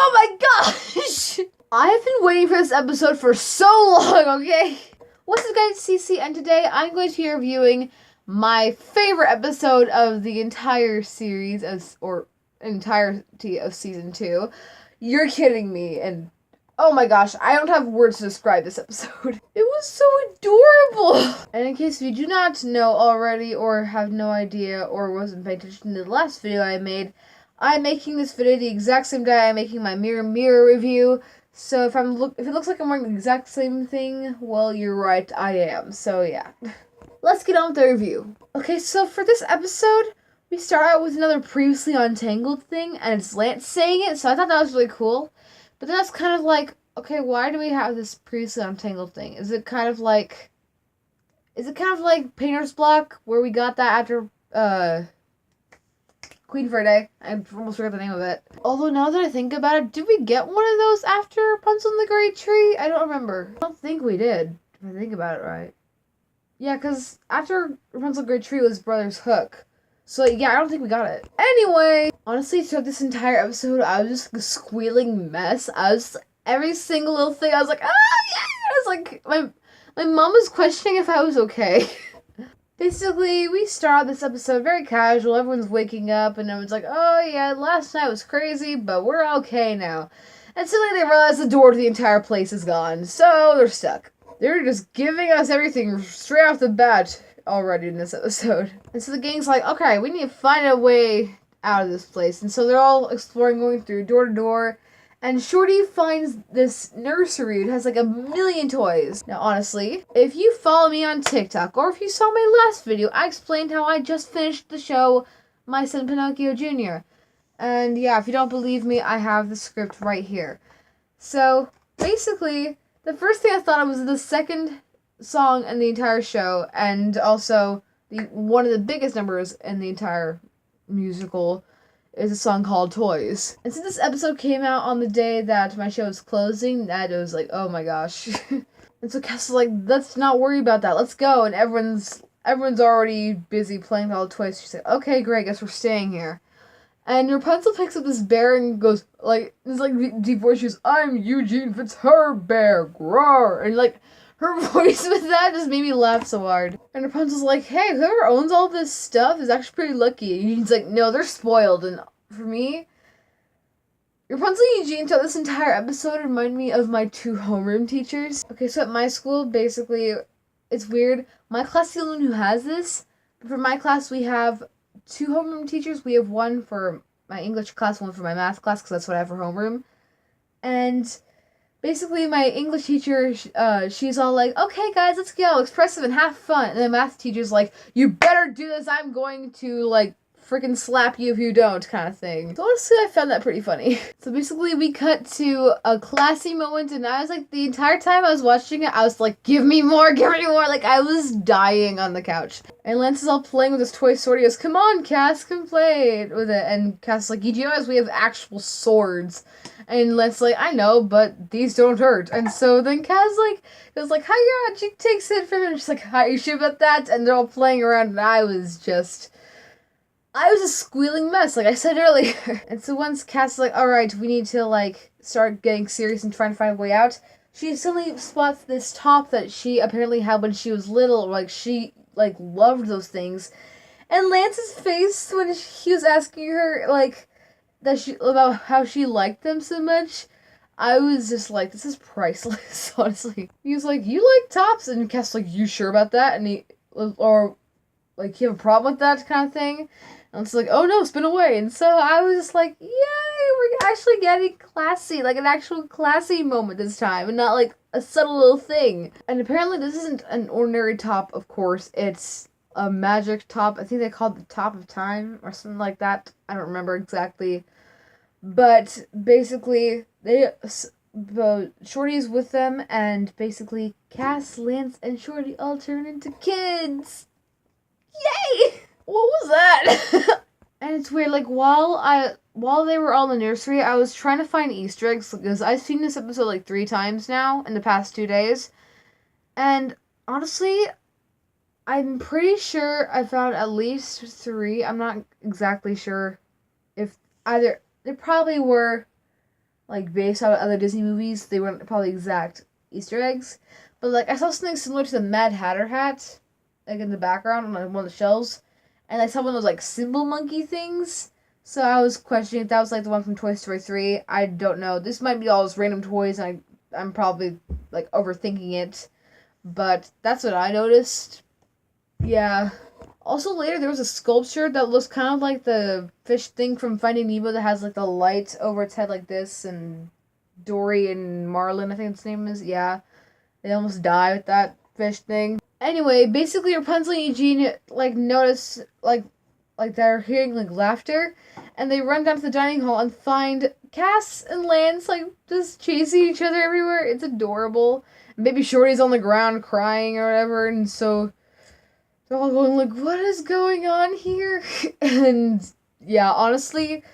Oh my gosh! I have been waiting for this episode for so long, okay? What's up guys, CC, and today I'm going to be reviewing my favorite episode of the entire series, or entirety of season 2. You're kidding me, and oh my gosh, I don't have words to describe this episode. It was so adorable! And in case you do not know already, or have no idea, or wasn't paying attention to the last video I made, I'm making this video the exact same day I'm making my mirror review. So if it looks like I'm wearing the exact same thing, well, you're right, I am. So yeah. Let's get on with the review. Okay, so for this episode, we start out with another previously on Tangled thing, and it's Lance saying it, so I thought that was really cool. But then that's kind of like, okay, why do we have this previously on Tangled thing? Is it kind of like Painter's Block, where we got that after, Queen for a Day. I almost forgot the name of it. Although now that I think about it, did we get one of those after Rapunzel and the Great Tree? I don't remember. I don't think we did, if I think about it right. Yeah, because after Rapunzel and the Great Tree was Brother's Hook. So yeah, I don't think we got it. Anyway, honestly, throughout this entire episode, I was just a squealing mess. Every single little thing, I was like, ah, yeah! I was like, my mom was questioning if I was okay. Basically, we start this episode very casual. Everyone's waking up, and everyone's like, oh yeah, last night was crazy, but we're okay now. And suddenly they realize the door to the entire place is gone, so they're stuck. They're just giving us everything straight off the bat already in this episode. And so the gang's like, okay, we need to find a way out of this place. And so they're all exploring, going through door to door. And Shorty finds this nursery. It has like a million toys. Now, honestly, if you follow me on TikTok, or if you saw my last video, I explained how I just finished the show, My Son Pinocchio Jr. And yeah, if you don't believe me, I have the script right here. So, basically, the first thing I thought of was the second song in the entire show, and also one of the biggest numbers in the entire musical is a song called Toys. And since this episode came out on the day that my show was closing, that it was like, oh my gosh. And so Cass was like, let's not worry about that, let's go. And everyone's already busy playing with all the toys. She's like, okay, great, guess we're staying here. And Rapunzel picks up this bear and goes, like, this like deep voice, she goes, I'm Eugene Fitzherb Bear, roar. And like, her voice with that just made me laugh so hard. And Rapunzel's like, hey, whoever owns all this stuff is actually pretty lucky. And Eugene's like, no, they're spoiled. And for me, Rapunzel and Eugene throughout this entire episode remind me of my 2 homeroom teachers. Okay, so at my school, basically, it's weird. My class is the only one who has this. But for my class, we have 2 homeroom teachers. We have one for my English class, one for my math class, because that's what I have for homeroom. And basically, my English teacher, she's all like, okay, guys, let's go, expressive and have fun. And the math teacher's like, you better do this, I'm going to, like, freaking slap you if you don't, kind of thing. So honestly, I found that pretty funny. So basically, we cut to a classy moment, and I was like, the entire time I was watching it, I was like, give me more, like, I was dying on the couch. And Lance is all playing with his toy sword. He goes, come on, Cass, come play with it. And Cass is like, you do realize we have actual swords. And Lance's like, I know, but these don't hurt. And so then Cass like goes like, hi, yeah, she takes it from him. She's like, hi, you sure about that? And they're all playing around, and I was a squealing mess, like I said earlier. And so once Cass is like, alright, we need to like start getting serious and trying to find a way out, she suddenly spots this top that she apparently had when she was little, or like she like loved those things. And Lance's face when he was asking her like about how she liked them so much, I was just like, this is priceless, honestly. He was like, you like tops? And Cass was like, you sure about that? And you have a problem with that kind of thing? And it's like, oh no, spin away. And so I was just like, yay, we're actually getting classy, like an actual classy moment this time, and not like a subtle little thing. And apparently this isn't an ordinary top, of course, it's a magic top. I think they called it the Top of Time, or something like that. I don't remember exactly. But basically, Shorty's with them, and basically Cass, Lance, and Shorty all turn into kids. Yay! What was that? And it's weird, like, while they were all in the nursery, I was trying to find Easter eggs, because I've seen this episode like 3 times now in the past 2 days. And honestly, I'm pretty sure I found at least 3. I'm not exactly sure if either. There probably were like based on other Disney movies. They weren't probably exact Easter eggs, but like I saw something similar to the Mad Hatter hat, like in the background on like, one of the shelves, and I saw one of those like symbol monkey things. So I was questioning if that was like the one from Toy Story 3. I don't know. This might be all just random toys, and I'm probably like overthinking it, but that's what I noticed. Yeah. Also later there was a sculpture that looks kind of like the fish thing from Finding Nemo that has like the light over its head like this, and Dory and Marlin, I think its name is. Yeah. They almost die with that fish thing. Anyway, basically Rapunzel and Eugene like notice like they're hearing like laughter, and they run down to the dining hall and find Cass and Lance like just chasing each other everywhere. It's adorable. And Baby Shorty's on the ground crying or whatever, and so they're all going like, "What is going on here?" And yeah, honestly,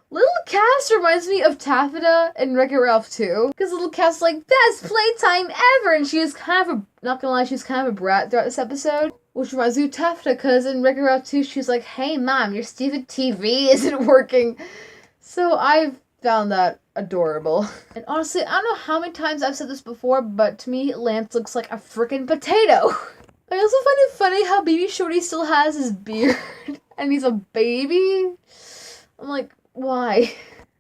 little Cass reminds me of Taffeta and Wreck-It Ralph too. Because little Cass is like, best playtime ever! And she was kind of not gonna lie, she's kind of a brat throughout this episode. Which reminds me of Taffeta, because in Wreck-It Ralph 2, she's like, hey mom, your stupid TV isn't working. So I've found that adorable. And honestly, I don't know how many times I've said this before, but to me, Lance looks like a freaking potato. I also find it funny how Baby Shorty still has his beard, and he's a baby. I'm like, why?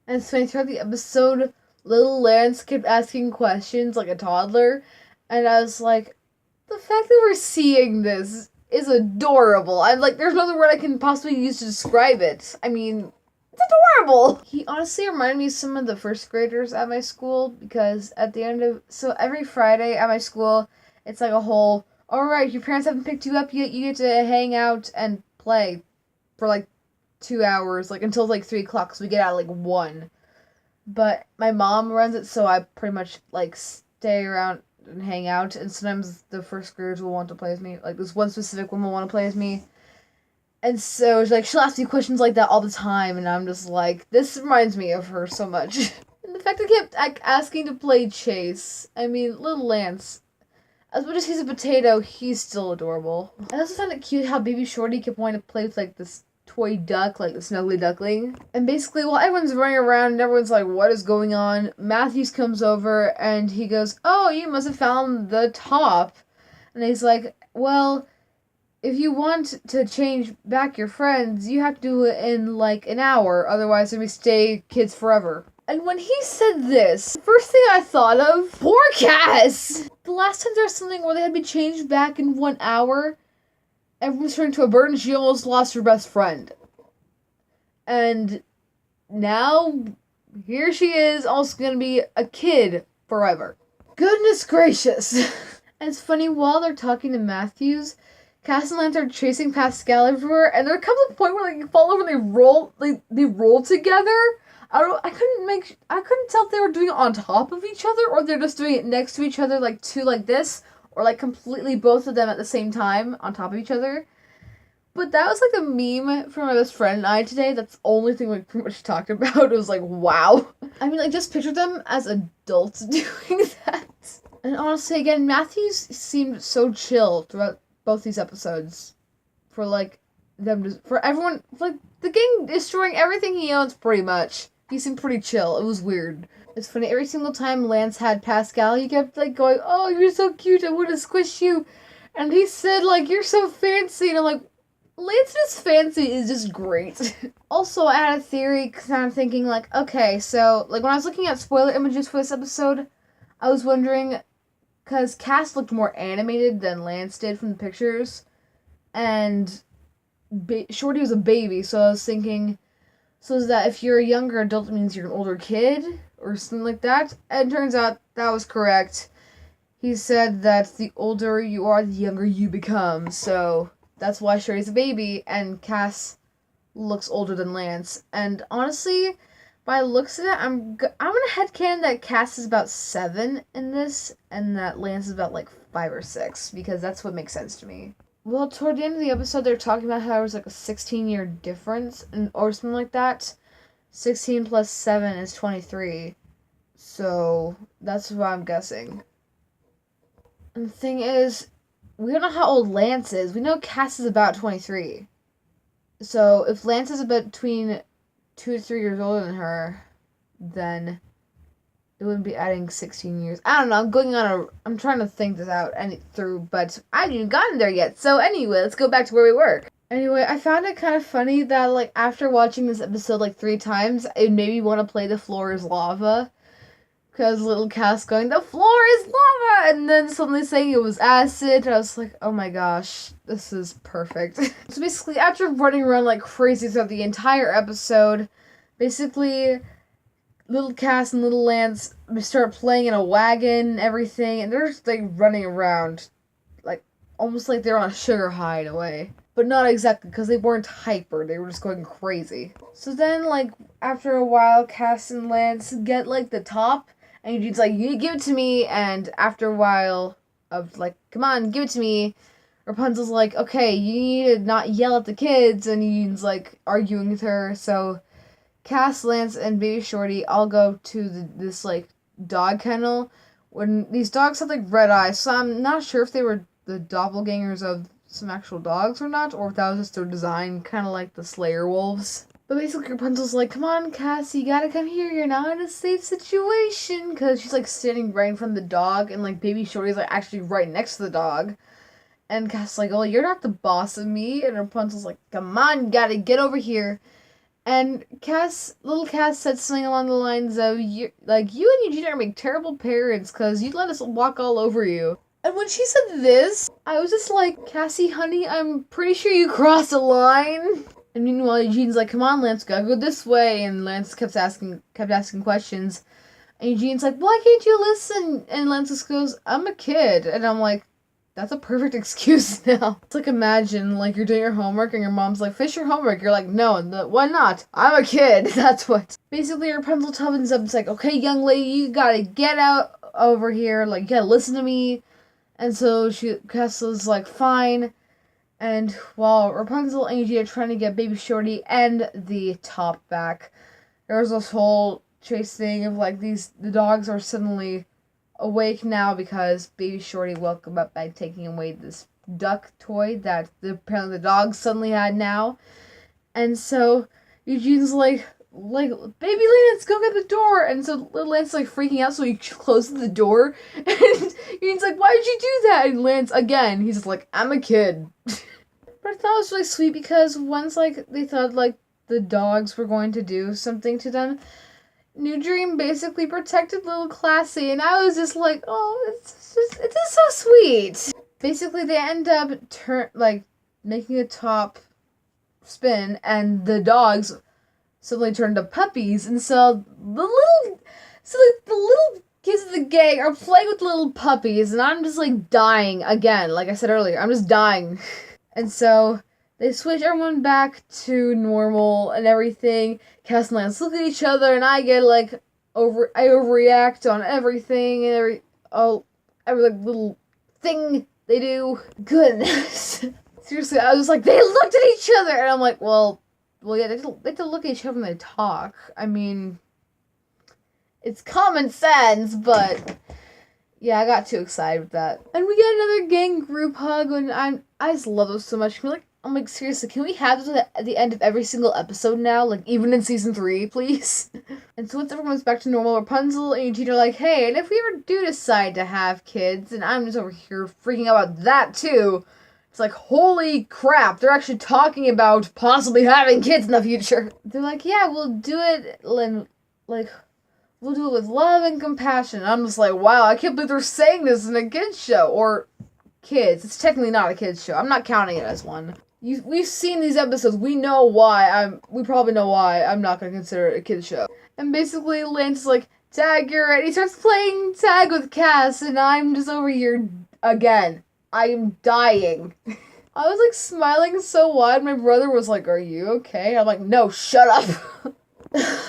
And so throughout the episode, little Lance kept asking questions like a toddler, and I was like, the fact that we're seeing this is adorable. I'm like, there's no other word I can possibly use to describe it. I mean, it's adorable! He honestly reminded me of some of the first graders at my school, because at the end of, so every Friday at my school, it's like a whole, alright, your parents haven't picked you up yet, you get to hang out and play for like 2 hours, like until like 3 o'clock, so we get out at like 1. But my mom runs it, so I pretty much like stay around and hang out, and sometimes the first graders will want to play with me. Like this one specific one will want to play with me. And so like she'll ask me questions like that all the time, and I'm just like, this reminds me of her so much. And the fact that I kept asking to play chase. I mean, little Lance, as much as he's a potato, he's still adorable. I also found it cute how Baby Shorty kept wanting to play with like this toy duck, like the snuggly duckling. And basically, while everyone's running around and everyone's like, what is going on? Matthews comes over and he goes, oh, you must have found the top. And he's like, well, if you want to change back your friends, you have to do it in like an hour. Otherwise, we stay kids forever. And when he said this, the first thing I thought of, poor Cass! The last time there was something where they had to be changed back in 1 hour, everyone's turning to a bird and she almost lost her best friend. And now, here she is, also gonna be a kid forever. Goodness gracious. And it's funny, while they're talking to Matthews, Cass and Lance are chasing Pascal everywhere, and there comes a point where they fall over and they roll together. I couldn't tell if they were doing it on top of each other, or they're just doing it next to each other, like two like this, or like completely both of them at the same time on top of each other. But that was like a meme from my best friend and I today. That's the only thing we pretty much talked about. It was like, wow. I mean, like, just picture them as adults doing that. And honestly, again, Matthews seemed so chill throughout both these episodes. For like for everyone, for, like, the gang destroying everything he owns pretty much. He seemed pretty chill. It was weird. It's funny, every single time Lance had Pascal, he kept like going, oh, you're so cute, I want to squish you. And he said, like, you're so fancy. And I'm like, Lance's fancy is just great. Also, I had a theory, kind of thinking, like, okay, so, like, when I was looking at spoiler images for this episode, I was wondering, because Cass looked more animated than Lance did from the pictures, and Shorty was a baby, so I was thinking, so is that if you're a younger adult, it means you're an older kid, or something like that? And it turns out that was correct. He said that the older you are, the younger you become, so that's why Shorty's a baby, and Cass looks older than Lance. And honestly, by the looks of it, I'm gonna headcanon that Cass is about 7 in this, and that Lance is about like 5 or 6, because that's what makes sense to me. Well, toward the end of the episode, they're talking about how there was like a 16-year difference, or something like that. 16 plus 7 is 23. So, that's what I'm guessing. And the thing is, we don't know how old Lance is. We know Cass is about 23. So, if Lance is about between 2 to 3 years older than her, then it wouldn't be adding 16 years. I don't know. I'm trying to think this out and through, but I haven't even gotten there yet. So anyway, let's go back to where we were. Anyway, I found it kind of funny that, like, after watching this episode, like, 3 times, it made me want to play The Floor is Lava. Because little Cass going, the floor is lava! And then suddenly saying it was acid. I was like, oh my gosh, this is perfect. So basically, after running around like crazy throughout the entire episode, basically, little Cass and little Lance start playing in a wagon and everything. And they're just like running around, like, almost like they're on a sugar high in a way. But not exactly, because they weren't hyper. They were just going crazy. So then, like, after a while, Cass and Lance get, like, the top. And Eugene's like, you give it to me. And after a while of, like, come on, give it to me, Rapunzel's like, okay, you need to not yell at the kids. And Eugene's, like, arguing with her. So Cass, Lance, and Baby Shorty all go to this, like, dog kennel. When these dogs have, like, red eyes. So I'm not sure if they were the doppelgangers of some actual dogs or not. Or if that was just their design, kind of like the Slayer wolves. But basically, Rapunzel's like, come on, Cass, you gotta come here. You're not in a safe situation. Because she's, like, standing right in front of the dog. And, like, Baby Shorty's, like, actually right next to the dog. And Cass is like, oh, you're not the boss of me. And Rapunzel's like, come on, you gotta get over here. And little Cass said something along the lines of, you and Eugene are make terrible parents. Because you'd let us walk all over you. And when she said this, I was just like, Cassie, honey, I'm pretty sure you crossed a line. And meanwhile, Eugene's like, come on, Lance, gotta go this way. And Lance kept asking questions. And Eugene's like, why can't you listen? And Lance just goes, I'm a kid. And I'm like, that's a perfect excuse now. It's like, imagine, like, you're doing your homework and your mom's like, finish your homework. You're like, no, why not? I'm a kid. That's what. Basically, Rapunzel toughens up. It's like, okay, young lady, you gotta get out over here. Like, you gotta listen to me. And so Castle's like, fine. And while Rapunzel and Eugene are trying to get Baby Shorty and the top back, there was this whole chase thing of, like, the dogs are suddenly awake now because Baby Shorty woke them up by taking away this duck toy that apparently the dogs suddenly had now. And so Eugene's like, Baby Lance, go get the door. And so little Lance is, like, freaking out, so he closes the door. And Eugene's like, why did you do that? And Lance, again, he's just like, I'm a kid. But I thought it was really sweet because once, like, they thought, like, the dogs were going to do something to them, New Dream basically protected little Classy, and I was just like, oh, it's just so sweet. Basically, they end up making a top spin, and the dogs suddenly turned to puppies, and so the little kids of the gang are playing with little puppies, and I'm just, like, dying again. Like I said earlier, I'm just dying. And so they switch everyone back to normal and everything. Cass and Lance look at each other, and I get, like, I overreact on everything and every little thing they do. Goodness. Seriously, I was like, they looked at each other, and I'm like, well, yeah, they have to look at each other when they talk. I mean, it's common sense, but yeah, I got too excited with that. And we get another gang group hug, and I just love those so much. I'm like, seriously, can we have this at the end of every single episode now? Like, even in season 3, please? And so once everyone's back to normal, Rapunzel and Eugene are like, hey, and if we ever do decide to have kids, and I'm just over here freaking out about that too, it's like, holy crap, they're actually talking about possibly having kids in the future. They're like, yeah, we'll do it, we'll do it with love and compassion. And I'm just like, wow, I can't believe they're saying this in a kids show. Or kids. It's technically not a kids show. I'm not counting it as one. We've seen these episodes. We know why. We probably know why I'm not going to consider it a kids show. And basically, Lance is like, tag, you're right. He starts playing tag with Cass, and I'm just over here again. I am dying. I was, like, smiling so wide. My brother was like, are you okay? I'm like, no, shut up.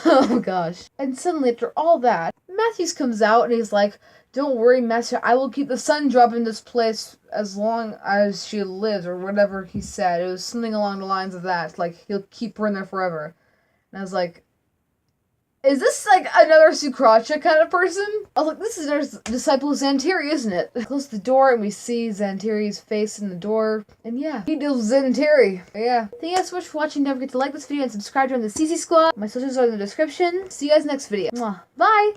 Oh, gosh. And suddenly, after all that, Matthews comes out, and he's like, don't worry, Master, I will keep the sun dropping in this place as long as she lives, or whatever he said. It was something along the lines of that. Like, he'll keep her in there forever. And I was like, is this, like, another Sukracha kind of person? I was like, this is our disciple Xantiri, isn't it? I close the door, and we see Xantiri's face in the door. And yeah, he deals with Xantiri. Yeah. Thank you guys so much for watching. Don't forget to like this video and subscribe to the CC Squad. My socials are in the description. See you guys next video. Mwah. Bye!